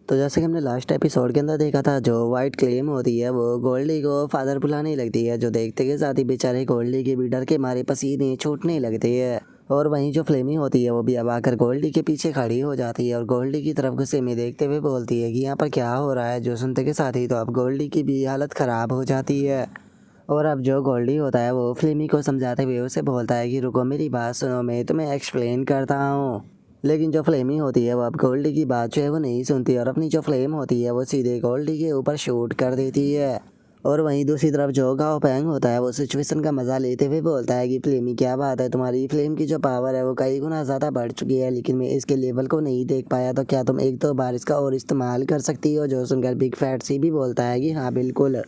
तो जैसे कि हमने लास्ट एपिसोड के अंदर देखा था, जो वाइट क्लेम होती है वो गोल्डी को फादर बुलाने लगती है, जो देखते के साथ ही बेचारे गोल्डी के भी डर के मारे पसीने छूटने लगते हैं। और वहीं जो फ्लेमी होती है वो भी अब आकर गोल्डी के पीछे खड़ी हो जाती है और गोल्डी की तरफ गुस्से में देखते हुए बोलती है कि यहाँ पर क्या हो रहा है। जो सुनते के साथ ही तो अब गोल्डी की भी हालत ख़राब हो जाती है। और अब जो गोल्डी होता है वो फ्लेमी को समझाते हुए उसे बोलता है कि रुको मेरी बात सुनो, मैं तुम्हें एक्सप्लेन करता हूँ। लेकिन जो फ्लेमी होती है वो अब गोल्डी की बात जो है वो नहीं सुनती और अपनी जो फ्लेम होती है वो सीधे गोल्डी के ऊपर शूट कर देती है। और वहीं दूसरी तरफ जो गाओ पैंग होता है वो सिचुएशन का मजा लेते हुए बोलता है कि फ्लेमी क्या बात है, तुम्हारी फ्लेम की जो पावर है वो कई गुना ज़्यादा बढ़ चुकी है, लेकिन मैं इसके लेवल को नहीं देख पाया, तो क्या तुम एक दो बार इसका और इस्तेमाल कर सकती हो। जो सुनकर बिग फैट सी भी बोलता है कि हाँ बिल्कुल।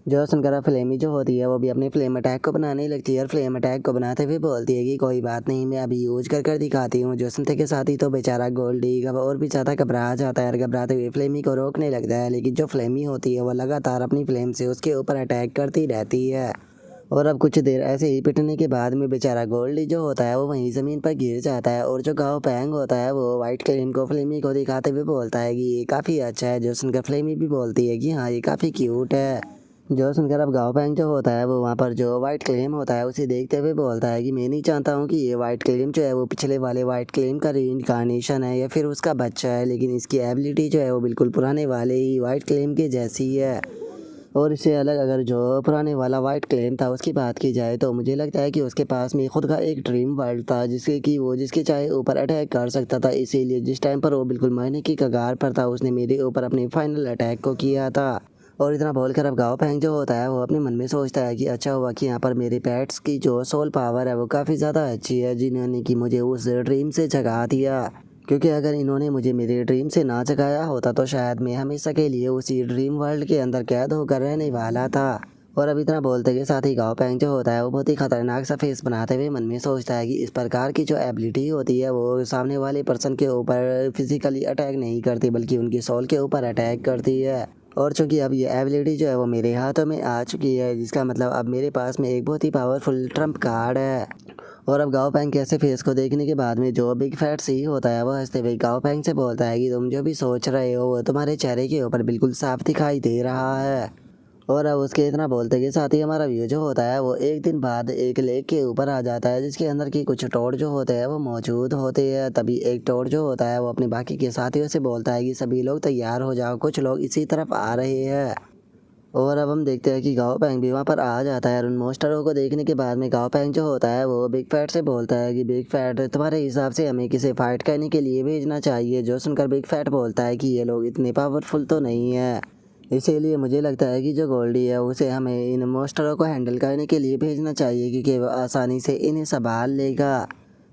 जो सुनकर फ्लेमी जो होती है वो भी अपने फ्लेम अटैक को बनाने लगती है और फ्लेम अटैक को बनाते हुए बोलती है कि कोई बात नहीं, मैं अभी यूज कर दिखाती हूँ। जो सुनते के साथ ही तो बेचारा गोल्डी और भी ज़्यादा घबरा जाता है और घबराते हुए फ्लेमी को रोकने लगता है, लेकिन जो फ्लेमी होती है वो लगातार अपनी फ्लेम से उसके ऊपर अटैक करती रहती है। और अब कुछ देर ऐसे ही पिटने के बाद में बेचारा गोल्डी जो होता है वो वहीं ज़मीन पर गिर जाता है। और जो गाँव पैंग होता है वो वाइट क्लेम को फ्लेमी को दिखाते हुए बोलता है कि ये काफ़ी अच्छा है। जो सुनकर फ्लेमी भी बोलती है कि हाँ ये काफ़ी क्यूट है। जो सुनकर अब गाँव पैंग जो होता है वो वहाँ पर जो वाइट क्लेम होता है उसे देखते हुए बोलता है कि मैं नहीं चाहता हूँ कि ये वाइट क्लेम जो है वो पिछले वाले वाइट क्लेम का रीइंकार्नेशन है या फिर उसका बच्चा है, लेकिन इसकी एबिलिटी जो है वो बिल्कुल पुराने वाले ही वाइट क्लेम के जैसी है। और इससे अलग अगर जो पुराने वाला वाइट क्लेम था उसकी बात की जाए तो मुझे लगता है कि उसके पास में खुद का एक ड्रीम वर्ल्ड था जिसके चाहे ऊपर अटैक कर सकता था, इसीलिए जिस टाइम पर वो बिल्कुल मरने की कगार पर था उसने मेरे ऊपर अपने फाइनल अटैक को किया था। और इतना बोलकर अब गाँव पैंग जो होता है वो अपने मन में सोचता है कि अच्छा हुआ कि यहाँ पर मेरे पेट्स की जो सोल पावर है वो काफ़ी ज़्यादा अच्छी है, जिन्होंने कि मुझे उस ड्रीम से जगा दिया। क्योंकि अगर इन्होंने मुझे मेरे ड्रीम से ना जगाया होता तो शायद मैं हमेशा के लिए उसी ड्रीम वर्ल्ड के अंदर कैद होकर रहने वाला था। और अब इतना बोलते के साथ ही गाँव पैंग जो होता है वो बहुत ही खतरनाक सा फेस बनाते हुए मन में सोचता है कि इस प्रकार की जो एबिलिटी होती है वो सामने वाले पर्सन के ऊपर फिजिकली अटैक नहीं करती बल्कि उनकी सोल के ऊपर अटैक करती है। और चूंकि अब ये एबिलिटी जो है वो मेरे हाथों में आ चुकी है, जिसका मतलब अब मेरे पास में एक बहुत ही पावरफुल ट्रम्प कार्ड है। और अब गाँव पैंग के ऐसे फेस को देखने के बाद में जो बिग फैट सी होता है वो हंसते हुए गाँव पैंग से बोलता है कि तुम जो भी सोच रहे हो वो तुम्हारे चेहरे के ऊपर बिल्कुल साफ दिखाई दे रहा है। और अब उसके इतना बोलते के साथ ही हमारा व्यू जो होता है वो एक दिन बाद एक लेक के ऊपर आ जाता है, जिसके अंदर की कुछ टोड जो होते हैं वो मौजूद होते हैं। तभी एक टोड जो होता है वो अपने बाकी के साथियों से बोलता है कि सभी लोग तैयार हो जाओ, कुछ लोग इसी तरफ आ रहे हैं। और अब हम देखते हैं कि गाँव पैंग भी वहाँ पर आ जाता है और उन मोस्टरों को देखने के बाद में गाँव पैंग जो होता है वो बिग फैट से बोलता है कि बिग फैट तुम्हारे हिसाब से हमें किसे फाइट करने के लिए भेजना चाहिए। जो सुनकर बिग फैट बोलता है कि ये लोग इतने पावरफुल तो नहीं है, इसीलिए मुझे लगता है कि जो गोल्डी है उसे हमें इन मोस्टरों को हैंडल करने के लिए भेजना चाहिए, क्योंकि वो आसानी से इन्हें संभाल लेगा।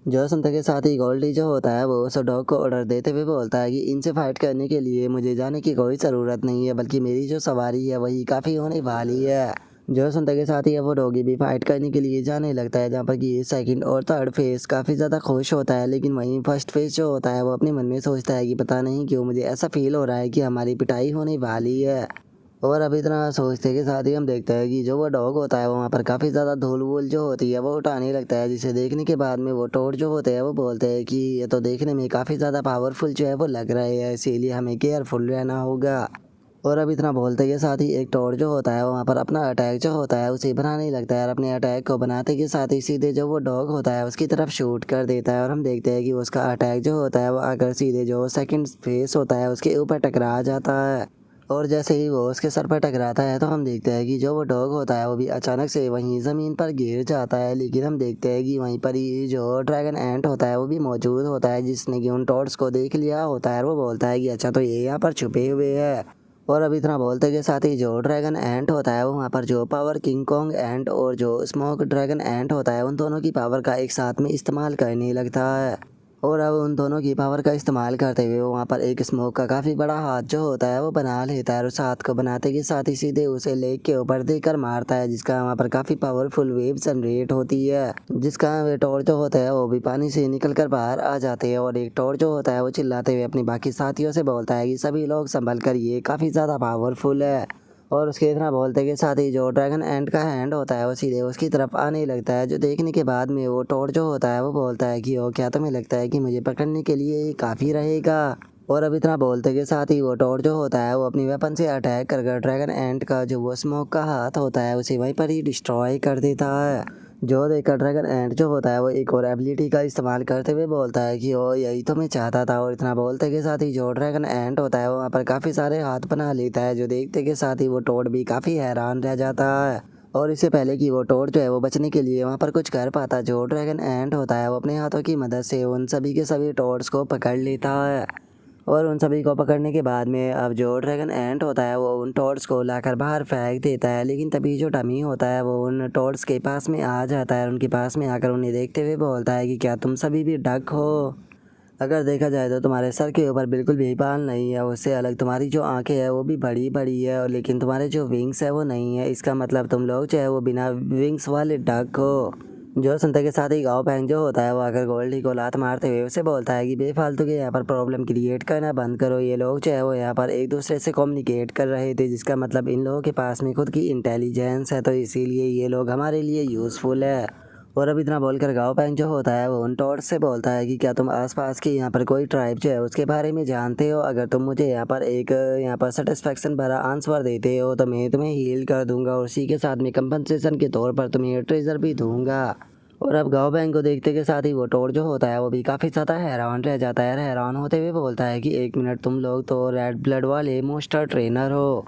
जो सुनते के साथ ही गोल्डी जो होता है वो उस डॉग को ऑर्डर देते हुए बोलता है कि इनसे फाइट करने के लिए मुझे जाने की कोई ज़रूरत नहीं है, बल्कि मेरी जो सवारी है वही काफ़ी होने वाली है। जो सुनते के साथ ही वो डॉगी भी फाइट करने के लिए जाने लगता है, जहाँ पर कि सेकंड और थर्ड फेज काफ़ी ज़्यादा खुश होता है, लेकिन वहीं फर्स्ट फेज जो होता है वो अपने मन में सोचता है कि पता नहीं क्यों मुझे ऐसा फील हो रहा है कि हमारी पिटाई होने वाली है। और अब इतना सोचते के साथ ही हम देखते हैं कि जो वो डॉग होता है वो वहाँ पर काफ़ी ज़्यादा धूल वूल जो होती है वो उठाने लगता है, जिसे देखने के बाद में वो टोड जो होते हैं वो बोलते हैं कि ये तो देखने में काफ़ी ज़्यादा पावरफुल जो है वो लग रहे हैं, इसीलिए हमें केयरफुल रहना होगा। और अब इतना बोलते के साथ ही एक टोड जो होता है वहाँ पर अपना अटैक जो होता है उसे बनाने लगता है और अपने अटैक को बनाते के साथ ही सीधे जो वो डॉग होता है उसकी तरफ शूट कर देता है। और हम देखते हैं कि उसका अटैक जो होता है वो आकर सीधे जो सेकंड फेस होता है उसके ऊपर टकरा जाता है। और जैसे ही वो उसके सर पर टकराता है तो हम देखते हैं कि जो वो डॉग होता है वो भी अचानक से वहीं ज़मीन पर गिर जाता है, लेकिन हम देखते हैं कि वहीं पर ही जो ड्रैगन एंट होता है वो भी मौजूद होता है, जिसने कि उन टॉड्स को देख लिया होता है और वो बोलता है कि अच्छा तो ये यहाँ पर छुपे हुए हैं। और अब इतना बोलते के साथ ही जो ड्रैगन एंट होता है वो वहाँ पर जो पावर किंग कॉन्ग एंट और जो स्मोक ड्रैगन एंट होता है उन दोनों की पावर का एक साथ में इस्तेमाल करने लगता है। और अब उन दोनों की पावर का इस्तेमाल करते हुए वो वहाँ पर एक स्मोक का काफ़ी बड़ा हाथ जो होता है वो बना लेता है और उस हाथ को बनाते के साथ ही सीधे उसे लेक के ऊपर देकर मारता है, जिसका वहाँ पर काफ़ी पावरफुल वेव जनरेट होती है, जिसका वे टॉर्च जो होता है वो भी पानी से निकल कर बाहर आ जाते हैं। और एक टॉर्च जो होता है वो चिल्लाते हुए अपने बाकी साथियों से बोलता है कि सभी लोग संभल कर, ये काफ़ी ज़्यादा पावरफुल है। और उसके इतना बोलते के साथ ही जो ड्रैगन एंट का हैंड होता है वो सीधे उसकी तरफ आने लगता है, जो देखने के बाद में वो टोड जो होता है वो बोलता है कि ओ क्या तुम्हें लगता है कि मुझे पकड़ने के लिए ये काफ़ी रहेगा। और अब इतना बोलते के साथ ही वो टोड जो होता है वो अपनी वेपन से अटैक कर ड्रैगन एंट का जो वो स्मोक का हाथ होता है उसे वहीं पर ही डिस्ट्रॉय कर देता है। जो देखकर ड्रैगन एंट जो होता है वो एक और एबिलिटी का इस्तेमाल करते हुए बोलता है कि ओ यही तो मैं चाहता था। और इतना बोलते के साथ ही जो ड्रैगन एंट होता है वो वहाँ पर काफ़ी सारे हाथ बना लेता है, जो देखते के साथ ही वो टोड भी काफ़ी हैरान रह जाता है। और इससे पहले कि वो टोड जो है वो बचने के लिए वहाँ पर कुछ कर पाता, जो ड्रैगन एंट होता है वो अपने हाथों की मदद से उन सभी के सभी टोड्स को पकड़ लेता है। और उन सभी को पकड़ने के बाद में अब जो ड्रैगन एंट होता है वो उन टॉर्ड्स को लाकर बाहर फेंक देता है। लेकिन तभी जो टमी होता है वो उन टॉर्ड्स के पास में आ जाता है और उनके पास में आकर उन्हें देखते हुए बोलता है कि क्या तुम सभी भी डक हो? अगर देखा जाए तो तुम्हारे सर के ऊपर बिल्कुल भी बाल नहीं है, उससे अलग तुम्हारी जो आंखें है वो भी बड़ी बड़ी है, और लेकिन तुम्हारे जो विंग्स है वो नहीं है। इसका मतलब तुम लोग जो है वो बिना विंग्स वाले डक हो। जो सुनते के साथ ही गाँव पैंग जो होता है वो आकर गोल्डी को लात मारते हुए उसे बोलता है कि बेफालतू के यहाँ पर प्रॉब्लम क्रिएट करना बंद करो। ये लोग जो है वो यहाँ पर एक दूसरे से कम्युनिकेट कर रहे थे, जिसका मतलब इन लोगों के पास में खुद की इंटेलिजेंस है, तो इसीलिए ये लोग हमारे लिए यूज़फुल है। और अब इतना बोलकर गाँव पैंग जो होता है वो उन टॉर्च से बोलता है कि क्या तुम आसपास की यहाँ पर कोई ट्राइब जो है उसके बारे में जानते हो? अगर तुम मुझे यहाँ पर सेटिस्फेक्शन भरा आंसर देते हो तो मैं तुम्हें हील कर दूंगा और उसी के साथ में कंपनसेशन के तौर पर तुम्हें ट्रेजर भी दूंगा। और अब गाँव बैंक को देखते के साथ ही वो टोड जो होता है वो भी काफ़ी ज़्यादा हैरान रह जाता है। हैरान होते हुए बोलता है कि एक मिनट, तुम लोग तो रेड ब्लड वाले मोस्टर ट्रेनर हो।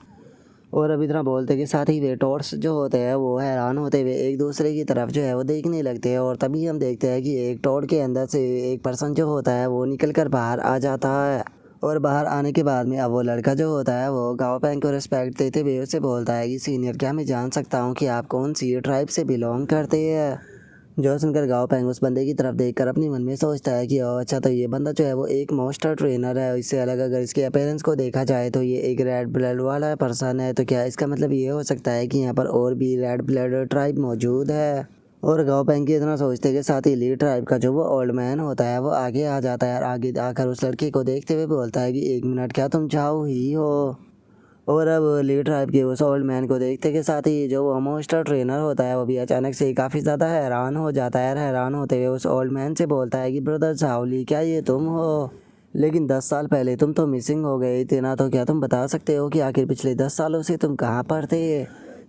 और अब इतना बोलते के साथ ही वे टॉर्च जो होते हैं वो हैरान होते हुए एक दूसरे की तरफ जो है वो देखने लगते हैं। और तभी हम देखते हैं कि एक टॉड के अंदर से एक पर्सन जो होता है वो निकल कर बाहर आ जाता है। और बाहर आने के बाद में अब वो लड़का जो होता है वो गाँव पैंग को रिस्पेक्ट देते हुए उसे बोलता है कि सीनियर, क्या मैं जान सकता हूँ कि आप कौन सी ट्राइब से बिलोंग करते हैं? जो सुनकर गाँव पैंग उस बंदे की तरफ देखकर अपने मन में सोचता है कि ओ अच्छा, तो ये बंदा जो है वो एक मोस्टर ट्रेनर है। इससे अलग अगर इसके अपीयरेंस को देखा जाए तो ये एक रेड ब्लड वाला पर्सन है, तो क्या इसका मतलब ये हो सकता है कि यहाँ पर और भी रेड ब्लड ट्राइब मौजूद है? और गाँव पैंग की इतना सोचते के साथ ही लीड ट्राइब का जो वो ओल्ड मैन होता है वो आगे आ जाता है और आगे आकर उस लड़के को देखते हुए बोलता है कि एक मिनट, क्या तुम चाहो ही हो? और अब लीड ट्राइब के उस ओल्ड मैन को देखते के साथ ही जो वो मोस्टर ट्रेनर होता है वो भी अचानक से काफ़ी ज़्यादा हैरान हो जाता है। हैरान होते हुए उस ओल्ड मैन से बोलता है कि ब्रदर सावली, क्या ये तुम हो? लेकिन 10 साल पहले तुम तो मिसिंग हो गए थे ना, तो क्या तुम बता सकते हो कि आखिर पिछले 10 सालों से तुम कहाँ पर थे?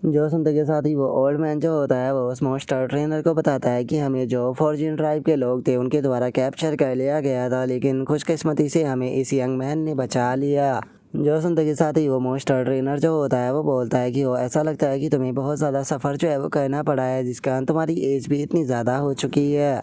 जो सुनते के साथ ही वो ओल्ड मैन जो होता है वो उस मोस्टर ट्रेनर को बताता है कि हमें जो फॉर्जिन ट्राइब के लोग थे उनके द्वारा कैप्चर कर लिया गया था, लेकिन खुशकिस्मती से हमें इस यंग मैन ने बचा लिया। जो सुनते के साथ ही वो मोस्टर ट्रेनर जो होता है वो बोलता है कि वो ऐसा लगता है कि तुम्हें बहुत ज़्यादा सफ़र जो है वो करना पड़ा है, जिस कारण तुम्हारी एज भी इतनी ज़्यादा हो चुकी है।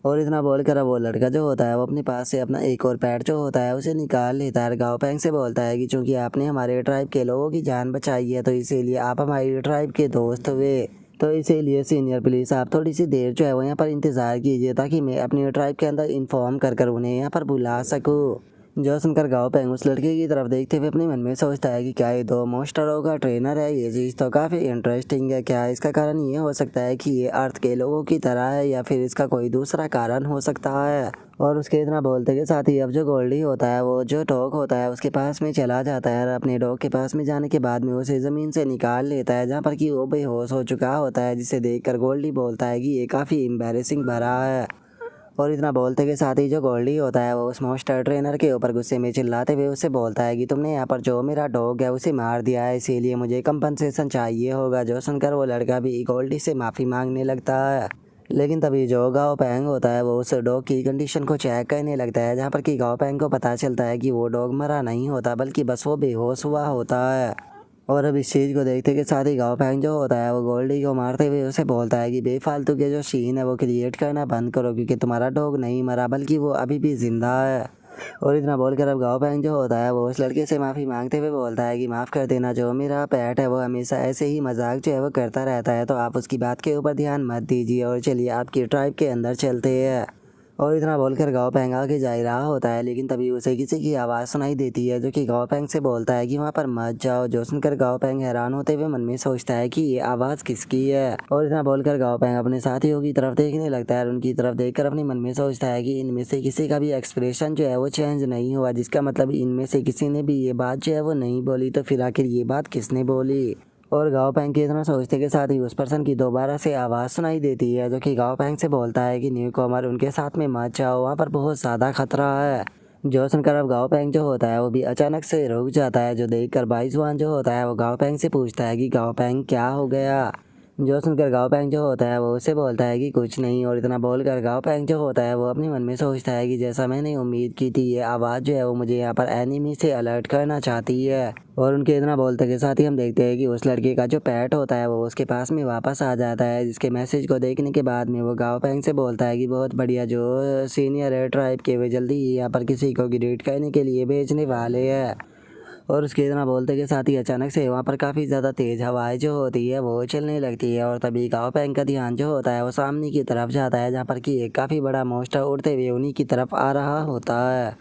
और इतना बोलकर अब वो लड़का जो होता है वो अपने पास से अपना एक और पैड जो होता है उसे निकाल लेता है। गाँव पैंग से बोलता है कि चूंकि आपने हमारे ट्राइब के लोगों की जान बचाई है तो इसीलिए आप हमारी ट्राइब के दोस्त हुए, तो इसीलिए सीनियर प्लीज़ आप थोड़ी सी देर जो है वो यहाँ पर इंतज़ार कीजिए ताकि मैं अपनी ट्राइब के अंदर इन्फॉर्म कर उन्हें यहाँ पर बुला सकूँ। जो सुनकर गाँव पैंग उस लड़के की तरफ देखते हुए अपने मन में सोचता है कि क्या ये दो मोस्टरों का ट्रेनर है? ये चीज़ तो काफ़ी इंटरेस्टिंग है। क्या इसका कारण ये हो सकता है कि ये अर्थ के लोगों की तरह है, या फिर इसका कोई दूसरा कारण हो सकता है? और उसके इतना बोलते के साथ ही अब जो गोल्डी होता है वो जो डॉग होता है उसके पास में चला जाता है और अपने डॉग के पास में जाने के बाद में उसे ज़मीन से निकाल लेता है, जहाँ पर कि वो बेहोश हो चुका होता है, जिसे देखकर गोल्डी बोलता है कि ये काफ़ी एम्बैरेसिंग भरा है। और इतना बोलते के साथ ही जो गोल्डी होता है वो उस मोस्टर ट्रेनर के ऊपर गुस्से में चिल्लाते हुए उससे बोलता है कि तुमने यहाँ पर जो मेरा डॉग है उसे मार दिया है, इसीलिए मुझे कंपनसेशन चाहिए होगा। जो सुनकर वो लड़का भी गोल्डी से माफ़ी मांगने लगता है। लेकिन तभी जो गाँव पैंग होता है वो उस डॉग की कंडीशन को चेक करने लगता है, जहाँ पर कि गाँव पैंग को पता चलता है कि वो डॉग मरा नहीं होता बल्कि बस वो बेहोश हुआ होता है। और अब इस चीज़ को देखते के साथ ही गाँव पैंग जो होता है वो गोल्डी को मारते हुए उसे बोलता है कि बेफालतू के जो सीन है वो क्रिएट करना बंद करो, क्योंकि तुम्हारा डॉग नहीं मरा बल्कि वो अभी भी ज़िंदा है। और इतना बोलकर अब गाँव पैंग जो होता है वो उस लड़के से माफ़ी मांगते हुए बोलता है कि माफ़ कर देना, जो मेरा पेट है वो हमेशा ऐसे ही मजाक जो है वो करता रहता है, तो आप उसकी बात के ऊपर ध्यान मत दीजिए और चलिए आपकी ट्राइब के अंदर चलते हैं। और इतना बोलकर गाँव पैंग आगे जा ही रहा होता है, लेकिन तभी उसे किसी की आवाज़ सुनाई देती है जो कि गाँव पैंग से बोलता है कि वहाँ पर मत जाओ। जो सुनकर गाँव पैंग हैरान होते हुए मन में सोचता है कि ये आवाज़ किसकी है। और इतना बोलकर गाँव पैंग अपने साथियों की तरफ देखने लगता है और उनकी तरफ देखकर अपने मन में सोचता है कि इनमें से किसी का भी एक्सप्रेशन जो है वो चेंज नहीं हुआ, जिसका मतलब इनमें से किसी ने भी ये बात जो है वो नहीं बोली, तो फिर आखिर ये बात किसने बोली? और गाँव पैंग के इतना सोचते के साथ ही उस पर्सन की दोबारा से आवाज़ सुनाई देती है जो कि गाँव पैंग से बोलता है कि न्यू कॉमर उनके साथ में मत जाओ, वहाँ पर बहुत ज़्यादा खतरा है। जो सुनकर अब गाओ पेंग जो होता है वो भी अचानक से रुक जाता है। जो देखकर बाइजुआन जो होता है वो गाओ पेंग से पूछता है कि गाओ पेंग क्या हो गया। जो सुनकर गाओ पेंग जो होता है वो उससे बोलता है कि कुछ नहीं। और इतना बोलकर गाओ पेंग जो होता है वो अपने मन में सोचता है कि जैसा मैंने उम्मीद की थी, ये आवाज़ जो है वो मुझे यहाँ पर एनिमी से अलर्ट करना चाहती है। और उनके इतना बोलते के साथ ही हम देखते हैं कि उस लड़के का जो पेट होता है वो उसके पास में वापस आ जाता है। जिसके मैसेज को देखने के बाद में वो गाओ पेंग से बोलता है कि बहुत बढ़िया, जो सीनियर है ट्राइब के, वे जल्दी ही यहाँ पर किसी को ग्रीट करने के लिए भेजने वाले हैं। और उसके इतना बोलते के साथ ही अचानक से वहाँ पर काफ़ी ज़्यादा तेज़ हवाएं जो होती है वो चलने लगती है। और तभी गाओ पेंग का ध्यान जो होता है वो सामने की तरफ जाता है, जहाँ पर कि एक काफ़ी बड़ा मॉन्स्टर उड़ते हुए उन्हीं की तरफ आ रहा होता है।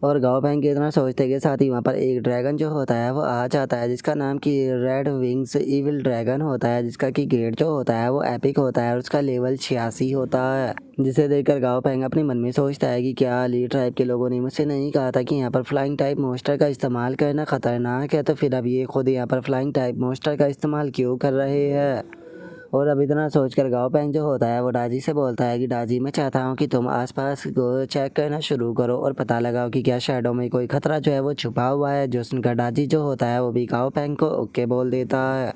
और गाओ पेंग के इतना सोचते के साथ ही वहाँ पर एक ड्रैगन जो होता है वो आ जाता है, जिसका नाम कि रेड विंग्स इविल ड्रैगन होता है, जिसका कि गेट जो होता है वो एपिक होता है और उसका लेवल 86 होता है। जिसे देखकर गाओ पेंग अपने मन में सोचता है कि क्या ली ट्राइब के लोगों ने मुझसे नहीं कहा था कि यहाँ पर फ्लाइंग टाइप मोस्टर का इस्तेमाल करना खतरनाक है, तो फिर अब ये खुद यहाँ पर फ्लाइंग टाइप मोस्टर का इस्तेमाल क्यों कर रहे हैं। और अब इतना सोचकर गाओ पेंग जो होता है वो डाजी से बोलता है कि डाजी, मैं चाहता हूँ कि तुम आसपास को चेक करना शुरू करो और पता लगाओ कि क्या शैडो में कोई खतरा जो है वो छुपा हुआ है। जो सुनकर डाजी जो होता है वो भी गाओ पेंग को ओके बोल देता है।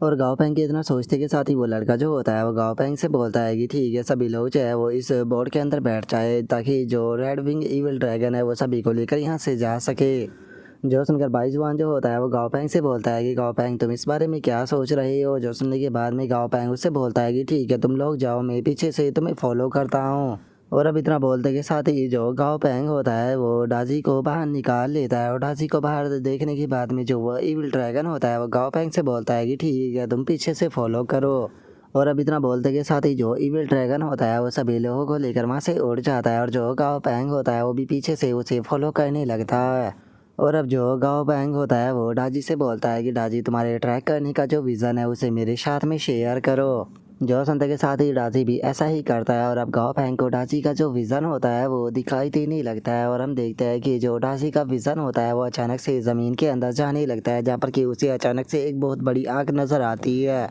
और गाओ पेंग के इतना सोचते के साथ ही वो लड़का जो होता है वो गाओ पेंग से बोलता है कि ठीक है, सभी लोग जो है वो इस बोर्ड के अंदर बैठ जाए, ताकि जो रेड विंग इविल ड्रैगन है वो सभी को लेकर यहाँ से जा सके। जो सुनकर बाइजुआन जो होता है वो गाओ पेंग से बोलता है कि गाओ पेंग, तुम इस बारे में क्या सोच रहे हो। जो सुनने के बाद में गाओ पेंग उससे बोलता है कि ठीक है, तुम लोग जाओ, मैं पीछे से तुम्हें फॉलो करता हूँ। और अब इतना बोलते के साथ ही जो गाओ पेंग होता है वो डाजी को बाहर निकाल लेता है। और डाजी को बाहर देखने के बाद में जो वो इविल ड्रैगन होता है वो गाओ पेंग से बोलता है कि ठीक है, तुम पीछे से फॉलो करो। और अब इतना बोलते के साथ ही जो इविल ड्रैगन होता है वो सभी लोगों को लेकर वहाँ से उड़ जाता है। और जो गाओ पेंग होता है वो भी पीछे से उसे फॉलो करने लगता है। और अब जो गाओ पेंग होता है वो डाजी से बोलता है कि डाजी, तुम्हारे ट्रैक करने का जो विज़न है उसे मेरे साथ में शेयर करो। जो सुनते के साथ ही डाजी भी ऐसा ही करता है। और अब गाओ पेंग को डाजी का जो विज़न होता है वो दिखाई देने लगता है। और हम देखते हैं कि जो डाजी का विज़न होता है वो अचानक से ज़मीन के अंदर जाने लगता है, जहाँ पर कि उसे अचानक से एक बहुत बड़ी आग नज़र आती है,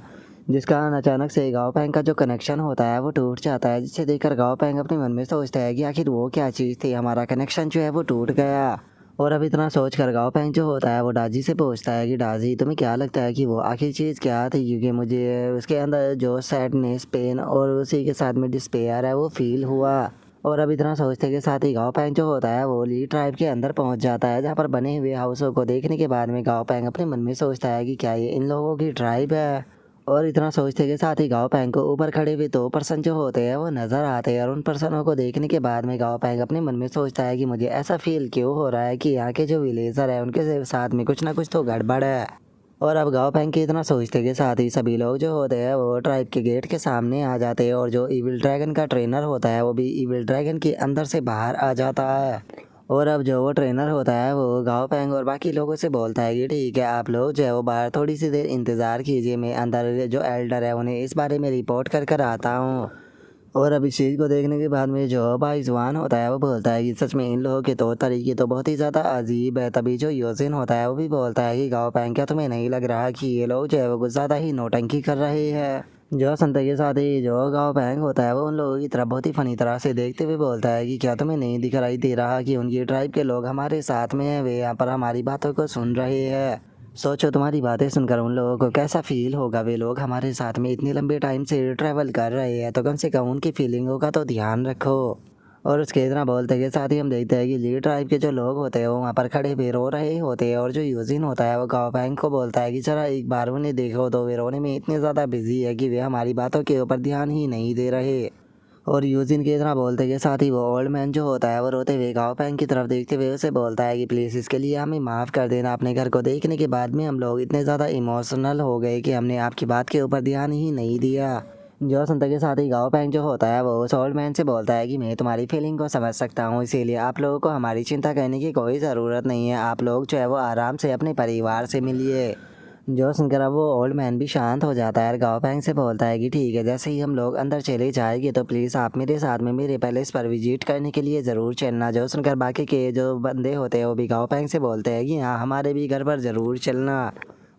जिसका अचानक से गाओ पेंग का जो कनेक्शन होता है वो टूट जाता है। जिसे देखकर गाओ पेंग अपने मन में सोचता है कि आखिर वो क्या चीज़ थी, हमारा कनेक्शन जो है वो टूट गया। और अब इतना सोच कर गाओ पेंग जो होता है वो डाजी से पूछता है कि डाजी, तुम्हें क्या लगता है कि वो आखिर चीज़ क्या थी, क्योंकि मुझे उसके अंदर जो सैडनेस, पेन और उसी के साथ में डिस्पेयर है वो फील हुआ। और अब इतना सोचते के साथ ही गाओ पेंग जो होता है वो ली ट्राइब के अंदर पहुंच जाता है, जहाँ पर बने हुए हाउसों को देखने के बाद में गाओ पेंग अपने मन में सोचता है कि क्या ये इन लोगों की ट्राइब है। और इतना सोचते के साथ ही गाओ पेंग को ऊपर खड़े हुए 2 पर्सन जो होते हैं वो नज़र आते हैं। और उन पर्सनों को देखने के बाद में गाओ पेंग अपने मन में सोचता है कि मुझे ऐसा फील क्यों हो रहा है कि यहाँ के जो विलेजर है उनके साथ में कुछ ना कुछ तो गड़बड़ है। और अब गाओ पेंग के इतना सोचते के साथ ही सभी लोग जो होते हैं वो ट्राइब के गेट के सामने आ जाते हैं। और जो इविल ड्रैगन का ट्रेनर होता है वो भी इविल ड्रैगन के अंदर से बाहर आ जाता है। और अब जो वो ट्रेनर होता है वो गाओ पेंग और बाकी लोगों से बोलता है कि ठीक है, आप लोग जो है वो बाहर थोड़ी सी देर इंतज़ार कीजिए, मैं अंदर जो एल्डर है उन्हें इस बारे में रिपोर्ट कर कर आता हूँ। और अब इस चीज़ को देखने के बाद में जो भाई जुआन होता है वो बोलता है कि सच में इन लोगों के तौर तरीके तो बहुत ही ज़्यादा अजीब है। तभी जो योजिन होता है वो भी बोलता है कि गाओ पेंग, क्या तुम्हें नहीं लग रहा कि ये लोग जो है वो कुछ ज़्यादा ही नौटंकी कर रहे हैं। जो संतरे के साथ ही जो गाँव पैंग होता है वो उन लोगों की तरफ बहुत ही फनी तरह से देखते हुए बोलता है कि क्या तुम्हें नहीं दिखाई दे रहा कि उनकी ट्राइब के लोग हमारे साथ में हैं, वे यहाँ पर हमारी बातों को सुन रहे हैं। सोचो तुम्हारी बातें सुनकर उन लोगों को कैसा फील होगा। वे लोग हमारे साथ में इतने लंबे टाइम से ट्रैवल कर रहे हैं, तो कम से कम उनकी फीलिंगों का तो ध्यान रखो। और उसके इतना बोलते के साथ ही हम देखते हैं कि ली ट्राइब के जो लोग होते हैं वो वहाँ पर खड़े हुए रो रहे होते हैं। और जो यूजिन होता है वो गाँव बैंक को बोलता है कि जरा एक बार उन्हें देखो, तो वे रोने में इतने ज़्यादा बिजी है कि वे हमारी बातों के ऊपर ध्यान ही नहीं दे रहे। और यूजिन के इतना बोलते के साथ ही वो ओल्ड मैन जो होता है वो रोते हुए गाँव बैंक की तरफ देखते हुए उसे बोलता है कि प्लीज़ इसके लिए हमें माफ़ कर देना। अपने घर को देखने के बाद में हम लोग इतने ज़्यादा इमोशनल हो गए कि हमने आपकी बात के ऊपर ध्यान ही नहीं दिया। जो सुनते के साथ ही गाँव बैंक जो होता है वो उस ओल्ड मैन से बोलता है कि मैं तुम्हारी फीलिंग को समझ सकता हूँ, इसीलिए आप लोगों को हमारी चिंता करने की कोई ज़रूरत नहीं है। आप लोग जो है वो आराम से अपने परिवार से मिलिए। जो सुनकर अब वो ओल्ड मैन भी शांत हो जाता है और गाँव बैंक से बोलता है कि ठीक है, जैसे ही हम लोग अंदर चले जाएंगे तो प्लीज़ आप मेरे साथ में मेरे पैलेस पर विजिट करने के लिए ज़रूर चलना। जो सुनकर बाकी के जो बंदे होते हैं वो भी गाँव बैंक से बोलते हैं कि हाँ, हमारे भी घर पर ज़रूर चलना।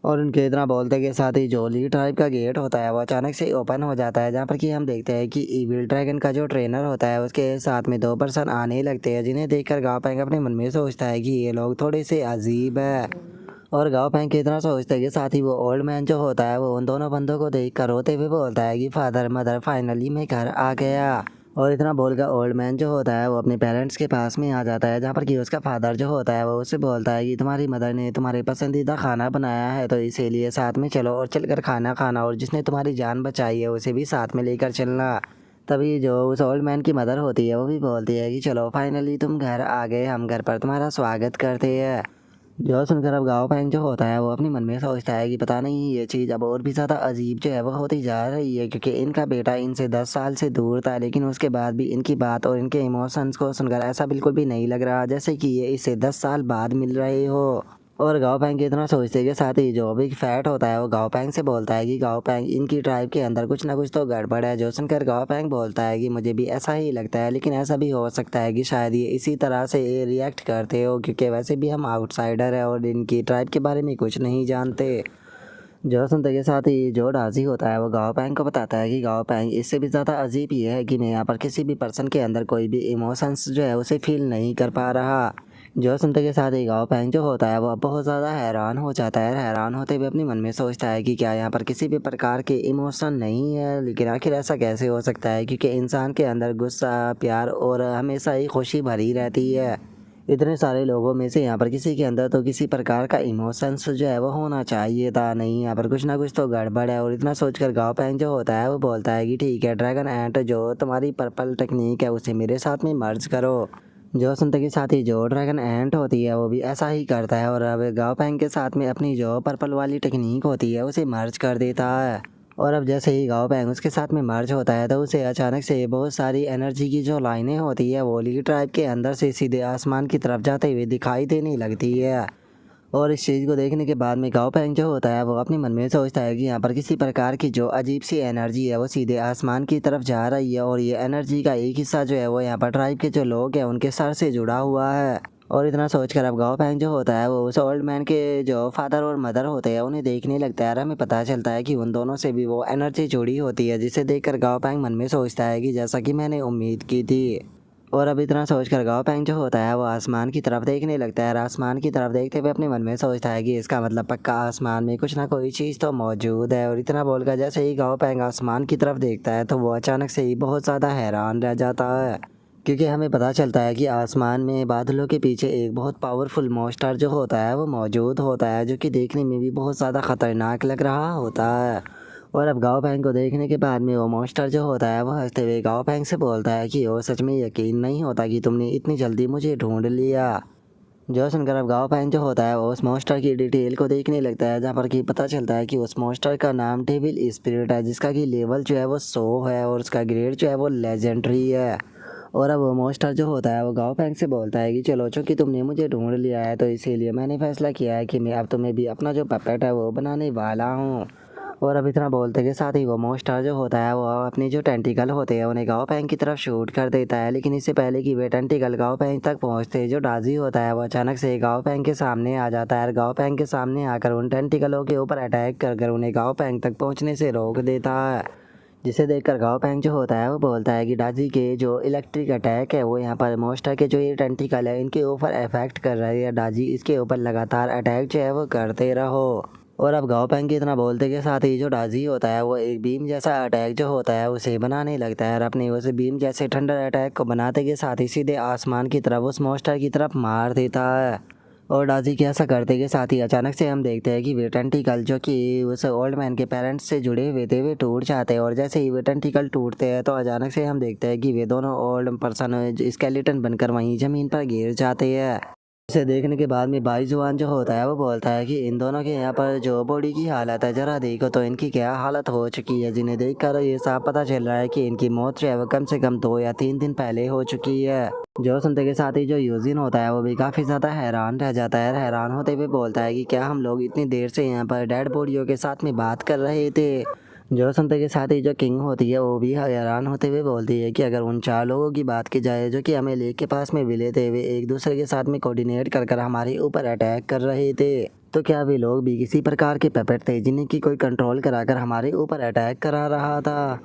और उनके इतना बोलते के साथ ही जो ली ट्राइब का गेट होता है वो अचानक से ओपन हो जाता है, जहाँ पर कि हम देखते हैं कि इविल ड्रैगन का जो ट्रेनर होता है उसके साथ में 2 पर्सन आने लगते हैं, जिन्हें देखकर गाओ पैंग अपने मन में सोचता है कि ये लोग थोड़े से अजीब है। और गाओ पैंग के इतना सोचते के साथ ही वो ओल्ड मैन जो होता है वो उन दोनों बंदों को देख कर रोते हुए बोलता है कि फादर मदर फाइनली मैं घर आ गया। और इतना बोलकर ओल्ड मैन जो होता है वो अपने पेरेंट्स के पास में आ जाता है, जहाँ पर कि उसका फादर जो होता है वो उससे बोलता है कि तुम्हारी मदर ने तुम्हारे पसंदीदा खाना बनाया है, तो इसीलिए साथ में चलो और चलकर खाना खाना, और जिसने तुम्हारी जान बचाई है उसे भी साथ में लेकर चलना। तभी जो उस ओल्ड मैन की मदर होती है वो भी बोलती है कि चलो फाइनली तुम घर आ गए, हम घर पर तुम्हारा स्वागत करते हैं। जो सुनकर अब गाओ पैंग जो होता है वो अपने मन में सोचता है कि पता नहीं ये चीज़ अब और भी ज़्यादा अजीब जो है वो होती जा रही है, क्योंकि इनका बेटा इनसे 10 साल से दूर था, लेकिन उसके बाद भी इनकी बात और इनके इमोशंस को सुनकर ऐसा बिल्कुल भी नहीं लग रहा जैसे कि ये इससे 10 साल बाद मिल रहे हो। और गाओ पैंग के इतना सोचते के साथ ही जो बिग फैट होता है वो गाओ पैंग से बोलता है कि गाओ पैंग इनकी ट्राइब के अंदर कुछ ना कुछ तो गड़बड़ है। जो सुनकर गाओ पैंग बोलता है कि मुझे भी ऐसा ही लगता है, लेकिन ऐसा भी हो सकता है कि शायद ये इसी तरह से ये रिएक्ट करते हो, क्योंकि वैसे भी हम आउटसाइडर है और इनकी ट्राइब के बारे में कुछ नहीं जानते। जो सुनते के साथ ही जो डाजी होता है वो गाओ पैंग को बताता है कि गाओ पैंग इससे भी ज़्यादा अजीब ये है कि मैं यहाँ पर किसी भी पर्सन के अंदर कोई भी इमोशंस जो है उसे फील नहीं कर पा रहा। जो सुनते के साथ ही गाओ पैंग जो होता है वो बहुत ज़्यादा हैरान हो जाता है। हैरान होते हुए अपने मन में सोचता है कि क्या यहाँ पर किसी भी प्रकार के इमोशन नहीं है, लेकिन आखिर ऐसा कैसे हो सकता है, क्योंकि इंसान के अंदर गुस्सा प्यार और हमेशा ही खुशी भरी रहती है। इतने सारे लोगों में से यहाँ पर किसी के अंदर तो किसी प्रकार का इमोशंस जो है वो होना चाहिए था, नहीं यहाँ पर कुछ ना कुछ तो गड़बड़ है। और इतना सोचकर गाओ पैंग जो होता है वो बोलता है कि ठीक है ड्रैगन एंट, जो तुम्हारी पर्पल टेक्निक है उसे मेरे साथ में मर्ज करो। जो सुनते के साथ ही जो ड्रैगन एंट होती है वो भी ऐसा ही करता है, और अब गाओ पैंग के साथ में अपनी जो पर्पल वाली टेक्निक होती है उसे मर्ज कर देता है। और अब जैसे ही गाओ पैंग उसके साथ में मर्ज होता है तो उसे अचानक से बहुत सारी एनर्जी की जो लाइनें होती है वो ली ट्राइब के अंदर से सीधे आसमान की तरफ जाते हुए दिखाई देने लगती है। और इस चीज़ को देखने के बाद में गाओ पैंग जो होता है वो अपने मन में सोचता है कि यहाँ पर किसी प्रकार की जो अजीब सी एनर्जी है वो सीधे आसमान की तरफ जा रही है, और ये एनर्जी का एक हिस्सा जो है वो यहाँ पर ट्राइब के जो लोग हैं उनके सर से जुड़ा हुआ है। और इतना सोचकर अब गाओ पैंग जो होता है वो उस ओल्ड मैन के जो फादर और मदर होते हैं उन्हें देखने लगता है, और हमें पता चलता है कि उन दोनों से भी वो एनर्जी जुड़ी होती है, जिसे देखकर गाओ पैंग मन में सोचता है कि जैसा कि मैंने उम्मीद की थी। और अब इतना सोचकर गाओ पैंग जो होता है वो आसमान की तरफ देखने लगता है, और आसमान की तरफ देखते हुए अपने मन में सोचता है कि इसका मतलब पक्का आसमान में कुछ ना कोई चीज़ तो मौजूद है। और इतना बोलकर जैसे ही गाओ पैंग आसमान की तरफ देखता है तो वो अचानक से ही बहुत ज़्यादा हैरान रह जाता है, क्योंकि हमें पता चलता है कि आसमान में बादलों के पीछे एक बहुत पावरफुल मॉन्स्टर जो होता है वो मौजूद होता है, जो कि देखने में भी बहुत ज़्यादा ख़तरनाक लग रहा होता है। और अब गाओ पैंग को देखने के बाद में वो मॉन्स्टर जो होता है वो हंसते हुए गाओ पैंग से बोलता है कि वो सच में यकीन नहीं होता कि तुमने इतनी जल्दी मुझे ढूंढ लिया। जो सुनकर अब गाओ पैंग जो होता है वो उस मॉन्स्टर की डिटेल को देखने लगता है, जहाँ पर कि पता चलता है कि उस मॉन्स्टर का नाम डेविल स्पिरिट है, जिसका कि लेवल जो है वो 100 है और उसका ग्रेड जो है वो लेजेंडरी है। और अब वो मॉन्स्टर जो होता है वो गाओ पैंग से बोलता है कि चलो चूँकि तुमने मुझे ढूंढ लिया है तो इसीलिए मैंने फैसला किया है कि मैं अब तुम्हें भी अपना जो पपेट है वो बनाने वाला हूँ। और अब इतना बोलते के साथ ही वो मॉन्स्टर जो होता है वो अपनी जो टेंटिकल होते हैं उन्हें गाओ पैंग की तरफ शूट कर देता है, लेकिन इससे पहले कि वे टेंटिकल गाओ पैंग तक पहुंचते जो डाजी होता है वो अचानक से गाओ पैंग के सामने आ जाता है, और गाओ पैंग के सामने आकर उन टेंटिकलों के ऊपर अटैक कर उन्हें गाओ पैंग तक पहुंचने से रोक देता है। जिसे देखकर गाओ पैंग जो होता है वो बोलता है कि डाजी के जो इलेक्ट्रिक अटैक है वो यहाँ पर मॉन्स्टर के जो ये टेंटिकल है इनके ऊपर इफेक्ट कर रही है, डाजी इसके ऊपर लगातार अटैक जो है वो करते रहो। और अब गाओ पैंग के इतना बोलते के साथ ही जो डाजी होता है वो एक बीम जैसा अटैक जो होता है उसे बनाने लगता है, और अपने उस बीम जैसे थंडर अटैक को बनाते के साथ ही सीधे आसमान की तरफ उस मॉन्स्टर की तरफ मार देता है। और डाजी के ऐसा करते के साथ ही अचानक से हम देखते हैं कि वे टेंटिकल जो कि उस ओल्ड मैन के पेरेंट्स से जुड़े हुए थे वे टूट जाते हैं, और जैसे ही वे टेंटिकल टूटते हैं तो अचानक से हम देखते हैं कि वे दोनों ओल्ड पर्सन स्केलेटन बनकर वहीं ज़मीन पर गिर जाते हैं। इसे देखने के बाद में भाई जुआन जो होता है वो बोलता है कि इन दोनों के यहाँ पर जो बॉडी की हालत है जरा देखो तो इनकी क्या हालत हो चुकी है, जिन्हें देखकर ये साफ पता चल रहा है कि इनकी मौत जो है वो कम से कम 2 या 3 दिन पहले हो चुकी है। जो सुनते के साथ ही जो यूजिन होता है वो भी काफ़ी ज़्यादा हैरान रह जाता है, हैरान होते हुए बोलता है कि क्या हम लोग इतनी देर से यहाँ पर डेड बॉडियों के साथ में बात कर रहे थे। जो सुनते के साथ ही जो किंग होती है वो भी हैरान होते हुए बोलती है कि अगर उन 4 लोगों की बात की जाए जो कि हमें लेक के पास में मिले थे, वे एक दूसरे के साथ में कोऑर्डिनेट कर हमारे ऊपर अटैक कर रहे थे, तो क्या वे लोग भी किसी प्रकार के पेपेट थे जिन्हें की कोई कंट्रोल कराकर हमारे ऊपर अटैक करा रहा था।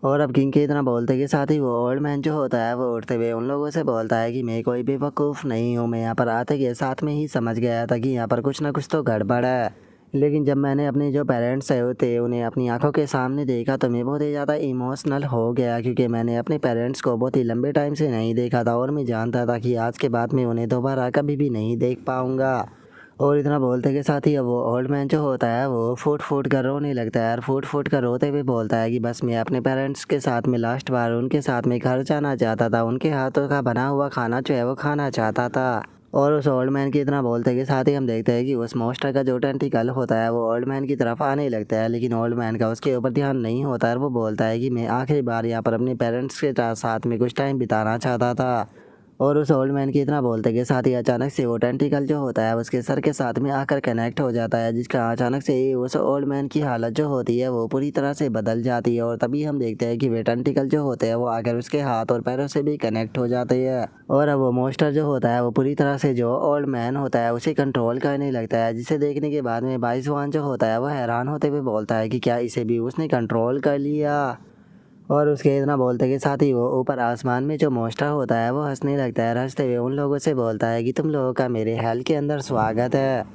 और अब किंग के इतना बोलते के साथ ही वो ओल्ड मैन जो होता है वो उठते हुए उन लोगों से बोलता है कि मैं कोई बेवकूफ़ नहीं हूँ, मैं यहाँ पर आते के साथ में ही समझ गया था कि यहाँ पर कुछ ना कुछ तो गड़बड़ है। लेकिन जब मैंने अपने जो पेरेंट्स थे उन्हें अपनी आंखों के सामने देखा तो मैं बहुत ही ज़्यादा इमोशनल हो गया, क्योंकि मैंने अपने पेरेंट्स को बहुत ही लंबे टाइम से नहीं देखा था और मैं जानता था कि आज के बाद मैं उन्हें दोबारा कभी भी नहीं देख पाऊँगा। और इतना बोलते के साथ ही अब वो ओल्ड मैन जो होता है वो फूट फूट कर रोने लगता है और फूट फूट कर रोते हुए बोलता है कि बस मैं अपने पेरेंट्स के साथ में लास्ट बार उनके साथ में घर जाना चाहता था, उनके हाथों का बना हुआ खाना जो है वो खाना चाहता था। और उस ओल्ड मैन की इतना बोलते के साथ ही हम देखते हैं कि उस मॉन्स्टर का जो टेंटिकल होता है वो ओल्ड मैन की तरफ आने लगता है, लेकिन ओल्ड मैन का उसके ऊपर ध्यान नहीं होता है और वो बोलता है कि मैं आखिरी बार यहाँ पर अपने पेरेंट्स के साथ में कुछ टाइम बिताना चाहता था। और उस ओल्ड मैन की इतना बोलते के साथ ही अचानक से वो टेंटिकल जो होता है उसके सर के साथ में आकर कनेक्ट हो जाता है, जिसका अचानक से ही उस ओल्ड मैन की हालत जो होती है वो पूरी तरह से बदल जाती है। और तभी हम देखते हैं कि वे टेंटिकल जो होते हैं वो आकर उसके हाथ और पैरों से भी कनेक्ट हो जाते हैं। और अब वो मॉन्स्टर जो होता है वो पूरी तरह से जो ओल्ड मैन होता है उसे कंट्रोल करने लगता है, जिसे देखने के बाद में बाइसवान जो होता है वो हैरान होते हुए बोलता है कि क्या इसे भी उसने कंट्रोल कर लिया। और उसके इतना बोलते के साथ ही वो ऊपर आसमान में जो मॉन्स्टर होता है वो हंसने लगता है, हंसते हुए उन लोगों से बोलता है कि तुम लोगों का मेरे हेल के अंदर स्वागत है।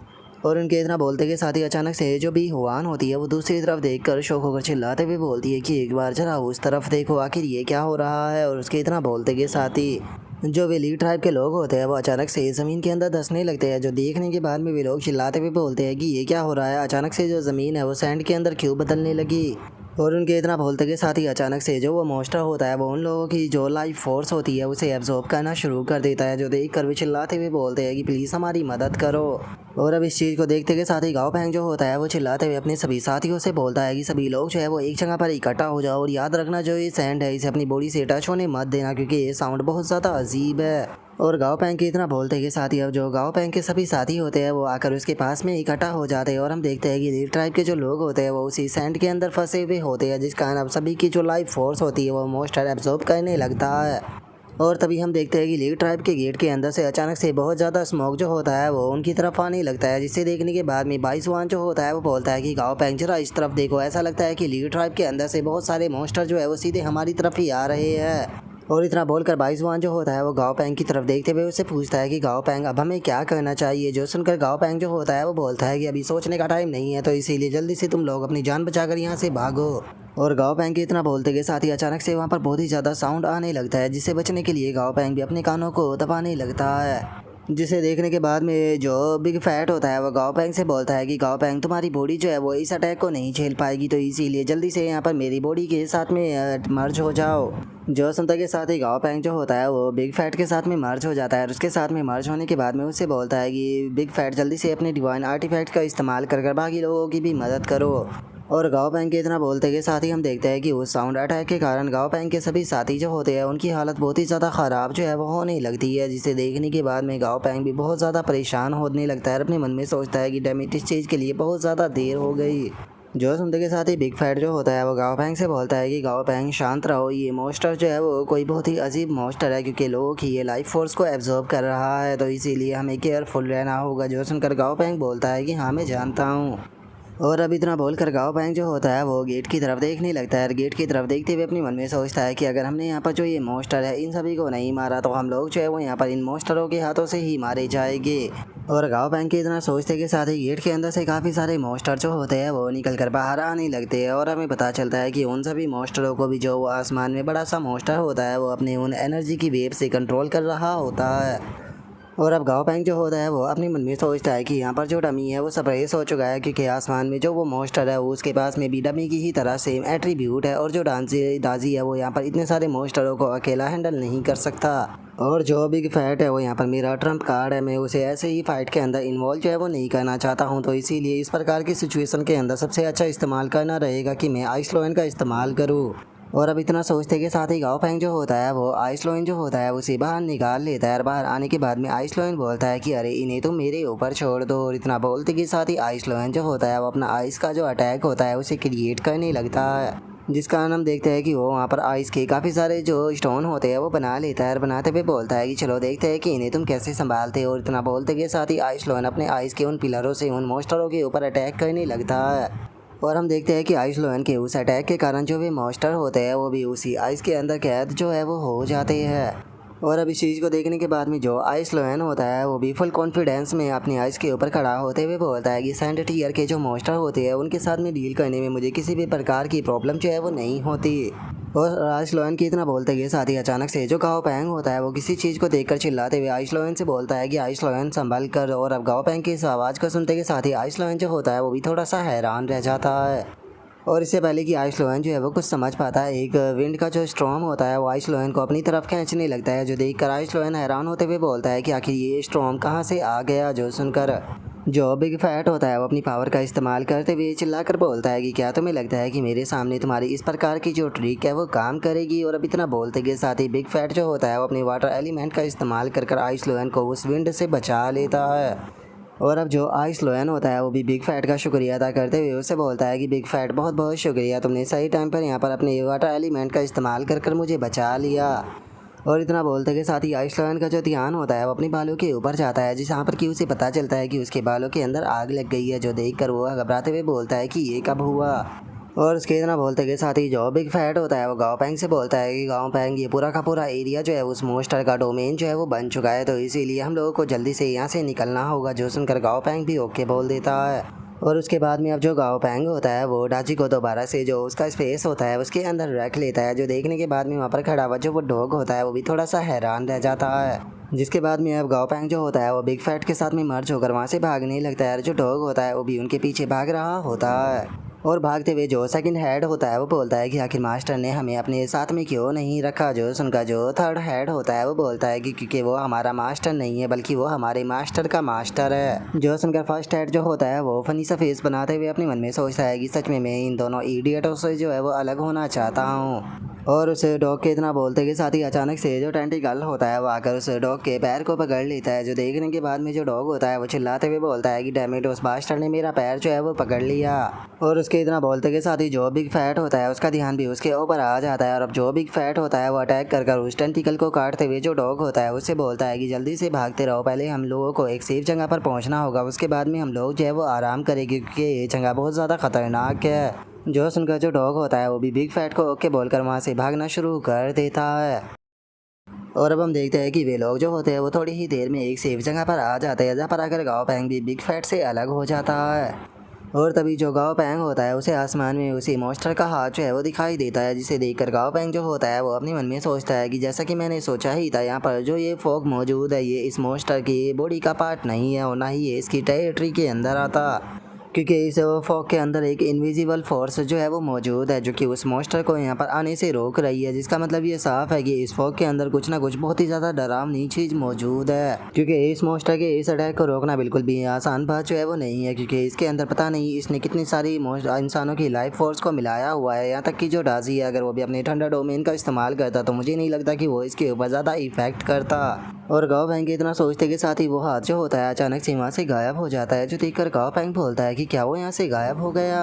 और उनके इतना बोलते के साथ ही अचानक से जो भी हुआन होती है वो दूसरी तरफ देखकर शौक होकर चिल्लाते हुए बोलती है कि एक बार जरा उस तरफ देखो, आखिर ये क्या हो रहा है। और उसके इतना बोलते के साथ ही जो वे लीड ट्राइब के लोग होते हैं वो अचानक से ज़मीन के अंदर धंसने लगते हैं, जो देखने के बाद में वे लोग चिल्लाते हुए बोलते हैं कि ये क्या हो रहा है। अचानक से जो ज़मीन है वो सैंड के अंदर क्यों बदलने लगी। और उनके इतना बोलते के साथ ही अचानक से जो वो मॉन्स्टर होता है वो उन लोगों की जो लाइफ फोर्स होती है उसे एब्जॉर्ब करना शुरू कर देता है, जो देख कर वे चिल्लाते हुए बोलते हैं कि प्लीज़ हमारी मदद करो। और अब इस चीज़ को देखते के साथ ही गाओ पैंग जो होता है वो चिल्लाते हुए अपने सभी साथियों से बोलता है कि सभी लोग जो है वो एक जगह पर इकट्ठा हो जाओ और याद रखना जो ये सैंड है इसे अपनी बॉडी से टच होने मत देना, क्योंकि ये साउंड बहुत ज़्यादा अजीब है। और गाओ पैंग के इतना बोलते के साथ ही अब जो गाओ पैंग के सभी साथी होते हैं वो आकर उसके पास में इकट्ठा हो जाते हैं और हम देखते हैं कि लीड ट्राइब के जो लोग होते हैं वो उसी सैंड के अंदर फंसे हुए होते हैं, जिस कारण अब सभी की जो लाइफ फोर्स होती है वो मॉन्स्टर एब्जॉर्ब करने लगता है। और तभी हम देखते हैं कि लीड ट्राइब के गेट के अंदर से अचानक से बहुत ज़्यादा स्मोक जो होता है वो उनकी तरफ आने लगता है, जिसे देखने के बाद में बाइसवान जो होता है वो बोलता है कि गाओ पैंग जरा इस तरफ देखो, ऐसा लगता है कि लीड ट्राइब के अंदर से बहुत सारे मॉन्स्टर जो है वो सीधे हमारी तरफ ही आ रहे हैं। और इतना बोलकर बाइसवान जो होता है वो गाओ पैंग की तरफ देखते हुए उससे पूछता है कि गाओ पैंग अब हमें क्या करना चाहिए। जो सुनकर गाओ पैंग जो होता है वो बोलता है कि अभी सोचने का टाइम नहीं है, तो इसीलिए जल्दी से तुम लोग अपनी जान बचाकर यहाँ से भागो। और गाओ पैंग के इतना बोलते के साथ ही अचानक से वहाँ पर बहुत ही ज़्यादा साउंड आने लगता है, जिससे बचने के लिए गाओ पैंग भी अपने कानों को दबाने लगता है, जिसे देखने के बाद में जो बिग फैट होता है वो गाओ पैंग से बोलता है कि गाओ पैंग तुम्हारी बॉडी जो है वो इस अटैक को नहीं झेल पाएगी, तो इसीलिए जल्दी से यहाँ पर मेरी बॉडी के साथ में मर्ज हो जाओ। जो सुनता के साथ ही गाओ पैंग जो होता है वो बिग फैट के साथ में मर्ज हो जाता है और उसके साथ में मर्ज होने के बाद में उससे बोलता है कि बिग फैट जल्दी से अपने डिवाइन आर्टिफैक्ट का इस्तेमाल कर बाकी लोगों की भी मदद करो। और गाओ पैंग के इतना बोलते के साथ ही हम देखते हैं कि उस साउंड अटैक के कारण गाओ पैंग के सभी साथी जो होते हैं उनकी हालत बहुत ही ज़्यादा ख़राब जो है वो होने लगती है, जिसे देखने के बाद में गाओ पैंग भी बहुत ज़्यादा परेशान होने लगता है और अपने मन में सोचता है कि डैमेट इस चीज़ के लिए बहुत ज़्यादा देर हो गई। जो सुनते के साथ ही बिग फैट जो होता है वो गाओ पैंग से बोलता है कि गाओ पैंग शांत रहो, ये मॉन्स्टर जो है वो कोई बहुत ही अजीब मॉन्स्टर है, क्योंकि लोगों की ये लाइफ फोर्स को एब्जॉर्ब कर रहा है, तो इसीलिए हमें केयरफुल रहना होगा। जो सुनकर गाओ पैंग बोलता है कि हाँ मैं जानता हूँ। और अब इतना बोलकर गाओ पैंग जो होता है वो गेट की तरफ देखने लगता है और गेट की तरफ देखते हुए अपने मन में सोचता है कि अगर हमने यहाँ पर जो ये मॉन्स्टर है इन सभी को नहीं मारा तो हम लोग जो है वो यहाँ पर इन मॉन्स्टरों के हाथों से ही मारे जाएंगे। और गाओ पैंग के इतना सोचते के साथ ही गेट के अंदर से काफ़ी सारे मॉन्स्टर जो होते हैं वो निकल कर बाहर आने लगते हैं और हमें पता चलता है कि उन सभी मॉन्स्टरों को भी जो वो आसमान में बड़ा सा मॉन्स्टर होता है वो अपने उन एनर्जी की वेव से कंट्रोल कर रहा होता है। और अब गाओ पैंग जो होता है वो अपने मन में सोचता है कि यहाँ पर जो डमी है वो सरप्राइज हो चुका है, क्योंकि आसमान में जो वो मॉन्स्टर है वो उसके पास में भी डमी की ही तरह सेम एट्रीब्यूट है और जो दाजी है वो यहाँ पर इतने सारे मॉन्स्टरों को अकेला हैंडल नहीं कर सकता। और जो बिग फैट है वो यहाँ पर मेरा ट्रम्प कार्ड है, मैं उसे ऐसे ही फाइट के अंदर इन्वॉल्व जो है वो नहीं करना चाहता हूँ, तो इसीलिए इस प्रकार की सिचुएशन के अंदर सबसे अच्छा इस्तेमाल करना रहेगा कि मैं आइस लोइन का इस्तेमाल करूँ। और अब इतना सोचते के साथ ही गाओ पैंग जो होता है वो आइस लोइन जो होता है उसे बाहर निकाल लेता है और बाहर आने के बाद में आइस लोइन बोलता है कि अरे इन्हें तो मेरे ऊपर छोड़ दो। और इतना बोलते के साथ ही आइस लोइन जो होता है वो अपना आइस का जो अटैक होता है उसे क्रिएट करने लगता है। जिस कारण हम देखते हैं कि वो वहाँ पर आइस के काफ़ी सारे जो स्टोन होते हैं वो बना लेता है और बनाते हुए बोलता है कि चलो देखते हैं कि इन्हें तुम कैसे संभालते हो। और इतना बोलते के साथ ही आइस लोन अपने आइस के उन पिलरों से उन मॉन्स्टरों के ऊपर अटैक करने लगता है। और हम देखते हैं कि आइस लोन के उस अटैक के कारण जो भी मॉन्स्टर होते हैं वो भी उसी आइस के अंदर कैद जो है वो हो जाते हैं। और अब इस चीज़ को देखने के बाद में जो आइस लोयन होता है वो भी फुल कॉन्फिडेंस में अपनी आइस के ऊपर खड़ा होते हुए बोलता है कि सेंट टीयर के जो मॉन्स्टर होते हैं उनके साथ में डील करने में मुझे किसी भी प्रकार की प्रॉब्लम जो है वो नहीं होती। और आइस लोयन की इतना बोलते के साथ ही अचानक से जो गाओ पैंग होता है वो किसी चीज़ को देखकर चिल्लाते हुए आइस लोयन से बोलता है कि आइस लोयन संभल कर। और अब गाओ पैंग की इस आवाज़ को सुनते के साथ ही आइस लोयन जो होता है वो भी थोड़ा सा हैरान रह जाता है। और इससे पहले कि आइस लोयन जो है वो कुछ समझ पाता है, एक विंड का जो स्ट्रॉम होता है वो आइस लोयन को अपनी तरफ खींचने लगता है, जो देखकर आइस लोयन हैरान होते हुए बोलता है कि आखिर ये स्ट्रॉम कहाँ से आ गया। जो सुनकर जो बिग फैट होता है वो अपनी पावर का इस्तेमाल करते हुए चिल्लाकर बोलता है कि क्या तुम्हें लगता है कि मेरे सामने तुम्हारी इस प्रकार की जो ट्रिक है वो काम करेगी। और अब इतना बोलते के साथ ही बिग फैट जो होता है वो अपनी वाटर एलिमेंट का इस्तेमाल कर आइस लोयन को उस विंड से बचा लेता है। और अब जो आइस लोयन होता है वो भी बिग फैट का शुक्रिया अदा करते हुए उससे बोलता है कि बिग फैट बहुत बहुत शुक्रिया, तुमने सही टाइम पर यहाँ पर अपने वाटर एलिमेंट का इस्तेमाल कर मुझे बचा लिया। और इतना बोलते के साथ ही आइस लोयन का जो ध्यान होता है वो अपने बालों के ऊपर जाता है, जहाँ पर कि उसे पता चलता है कि उसके बालों के अंदर आग लग गई है। जो देखकर वो घबराते हुए बोलता है कि ये कब हुआ। और उसके इतना बोलते के साथ ही जो बिग फैट होता है वो गाओ पैंग से बोलता है कि गाओ पैंग ये पूरा का पूरा एरिया जो है उस मोस्टर का डोमेन जो है वो बन चुका है, तो इसीलिए हम लोगों को जल्दी से यहाँ से निकलना होगा। जो सुनकर गाओ पैंग भी ओके बोल देता है। और उसके बाद में अब जो गाओ पैंग होता है वो डाची को दोबारा से जो उसका स्पेस होता है उसके अंदर रख लेता है। जो देखने के बाद में वहाँ पर खड़ा हुआ जो वो डॉग होता है वो भी थोड़ा सा हैरान रह जाता है। जिसके बाद में अब गाओ पैंग जो होता है वो बिग फैट के साथ में मर्ज होकर वहाँ से भागने लगता है। जो डॉग होता है वो भी उनके पीछे भाग रहा होता है। और भागते हुए जो सेकंड हेड होता है वो बोलता है कि आखिर मास्टर ने हमें अपने साथ में क्यों नहीं रखा। जो सुनकर जो थर्ड हेड होता है वो बोलता है कि क्योंकि वो हमारा मास्टर नहीं है बल्कि वो हमारे मास्टर का मास्टर है। जो सुनकर फर्स्ट हेड जो होता है वो फनी सा फेस बनाते हुए अपने मन में सोचता है कि सच में मैं इन दोनों इडियटों से जो है वो अलग होना चाहता हूँ। और उस डॉग के इतना बोलते के साथ ही अचानक से जो टेंटिकल होता है वो आकर उस डॉग के पैर को पकड़ लेता है। जो देखने के बाद में जो डॉग होता है वो चिल्लाते हुए बोलता है कि डैम इट, उस मास्टर ने मेरा पैर जो है वो पकड़ लिया। और उसके इतना बोलते के साथ ही जो बिग फैट होता है उसका ध्यान भी उसके ऊपर आ जाता है। और अब जो बिग फैट होता है वो अटैक कर उस टेंटिकल को काटते हुए जो डॉग होता है उससे बोलता है कि जल्दी से भागते रहो, पहले हम लोगों को एक सेफ जगह पर पहुंचना होगा, उसके बाद में हम लोग जो है वो आराम करेंगे क्योंकि ये जगह बहुत ज़्यादा खतरनाक है। जो सुनकर जो डॉग होता है वो भी बिग फैट को ओके बोलकर वहाँ से भागना शुरू कर देता है। और अब हम देखते हैं कि वे लोग जो होते हैं वो थोड़ी ही देर में एक सेफ जगह पर आ जाते हैं, जहाँ पर आकर गाओ पैंग भी बिग फैट से अलग हो जाता है। और तभी जो गाओ पैंग होता है उसे आसमान में उसी मॉन्स्टर का हाथ जो है वो दिखाई देता है, जिसे देखकर गाओ पैंग जो होता है वो अपने मन में सोचता है कि जैसा कि मैंने सोचा ही था, यहाँ पर जो ये फॉग मौजूद है ये इस मॉन्स्टर की बॉडी का पार्ट नहीं है और ना ही ये इसकी टेरिटरी के अंदर आता, क्योंकि इस फॉग के अंदर एक इनविजिबल फोर्स जो है वो मौजूद है जो कि उस मॉन्स्टर को यहाँ पर आने से रोक रही है। जिसका मतलब ये साफ है कि इस फॉग के अंदर कुछ ना कुछ बहुत ही ज़्यादा डरावनी चीज़ मौजूद है, क्योंकि इस मॉन्स्टर के इस अटैक को रोकना बिल्कुल भी आसान बात जो है वो नहीं है, क्योंकि इसके अंदर पता नहीं इसने कितनी सारी इंसानों की लाइफ फोर्स को मिलाया हुआ है। यहाँ तक कि जो डाजी है अगर वो भी अपने ठंडा डोमेन का इस्तेमाल करता तो मुझे नहीं लगता कि वो इसके ऊपर ज़्यादा इफेक्ट करता। और गाओ पैंग इतना सोचते के साथ ही वो हाथ जो होता है अचानक से वहाँ से गायब हो जाता है। जो देखकर गाओ पैंग बोलता है कि क्या वो यहाँ से गायब हो गया।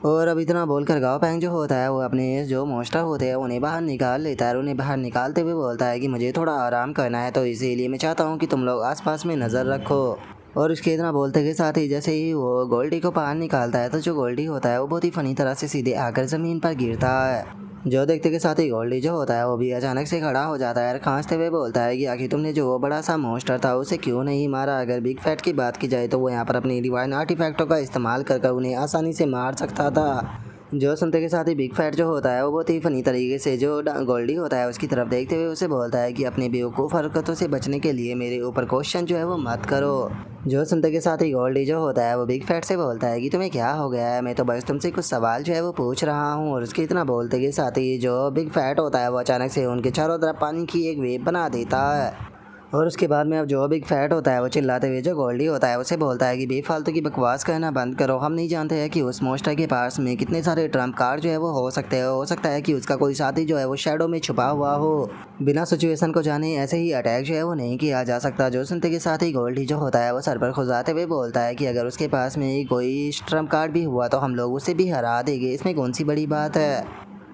और अब इतना बोलकर गाओ पैंग जो होता है वो अपने जो मॉन्स्टर होते हैं उन्हें बाहर निकाल लेता है। उन्हें बाहर निकालते हुए बोलता है कि मुझे थोड़ा आराम करना है, तो इसीलिए मैं चाहता हूँ कि तुम लोग आसपास में नज़र रखो। और उसके इतना बोलते के साथ ही जैसे ही वो गोल्डी को बाहर निकालता है तो जो गोल्डी होता है वो बहुत ही फनी तरह से सीधे आकर ज़मीन पर गिरता है। जो देखते के साथ ही गोल्डी जो होता है वो भी अचानक से खड़ा हो जाता है और खांसते हुए बोलता है कि आखिर तुमने जो वो बड़ा सा मॉन्स्टर था उसे क्यों नहीं मारा। अगर बिग फैट की बात की जाए तो वो यहाँ पर अपनी डिवाइन आर्टिफैक्टों का इस्तेमाल कर उन्हें आसानी से मार सकता था। जो सुनते के साथ ही बिग फैट जो होता है वो बहुत ही फनी तरीके से जो गोल्डी होता है उसकी तरफ देखते हुए उसे बोलता है कि अपनी बेवकूफ़ हरकतों से बचने के लिए मेरे ऊपर क्वेश्चन जो है वो मत करो। जो सुनते के साथ ही गोल्डी जो होता है वो बिग फैट से बोलता है कि तुम्हें क्या हो गया है, मैं तो बस तुमसे कुछ सवाल जो है वो पूछ रहा हूँ। और उसके इतना बोलते के साथ ही जो बिग फैट होता है वो अचानक से उनके चारों तरफ पानी की एक वेव बना देता है। और उसके बाद में अब जो बिग फैट होता है वो चिल्लाते हुए जो गोल्डी होता है उसे बोलता है कि बेफालतू की बकवास कहना बंद करो, हम नहीं जानते हैं कि उस मॉन्स्टर के पास में कितने सारे ट्रम्प कार्ड जो है वो हो सकते हैं। हो सकता है कि उसका कोई साथी जो है वो शैडो में छुपा हुआ हो। बिना सिचुएशन को जाने ऐसे ही अटैक जो है वो नहीं किया जा सकता। जो सुनते के साथ ही गोल्डी जो होता है वो सर पर खुजाते हुए बोलता है कि अगर उसके पास में कोई ट्रम्प कार्ड भी हुआ तो हम लोग उसे भी हरा देंगे, इसमें कौन सी बड़ी बात है।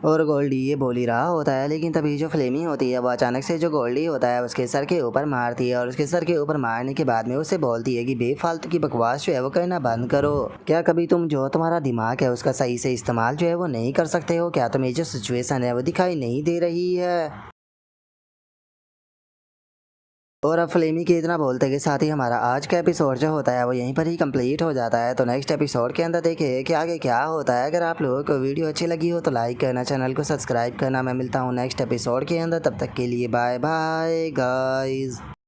और गोल्डी ये बोल ही रहा होता है, लेकिन तभी जो फ्लेमी होती है वो अचानक से जो गोल्डी होता है उसके सर के ऊपर मारती है, और उसके सर के ऊपर मारने के बाद में उसे बोलती है कि बेफालतू की बकवास जो है वो करना बंद करो। क्या कभी तुम जो तुम्हारा दिमाग है उसका सही से इस्तेमाल जो है वो नहीं कर सकते हो? क्या तुम्हें जो सिचुएशन है वो दिखाई नहीं दे रही है? और अब फ्लेमी के इतना बोलते के साथ ही हमारा आज का एपिसोड जो होता है वो यहीं पर ही कंप्लीट हो जाता है। तो नेक्स्ट एपिसोड के अंदर देखें कि आगे क्या होता है। अगर आप लोगों को वीडियो अच्छी लगी हो तो लाइक करना, चैनल को सब्सक्राइब करना। मैं मिलता हूँ नेक्स्ट एपिसोड के अंदर, तब तक के लिए बाय बाय गाइज।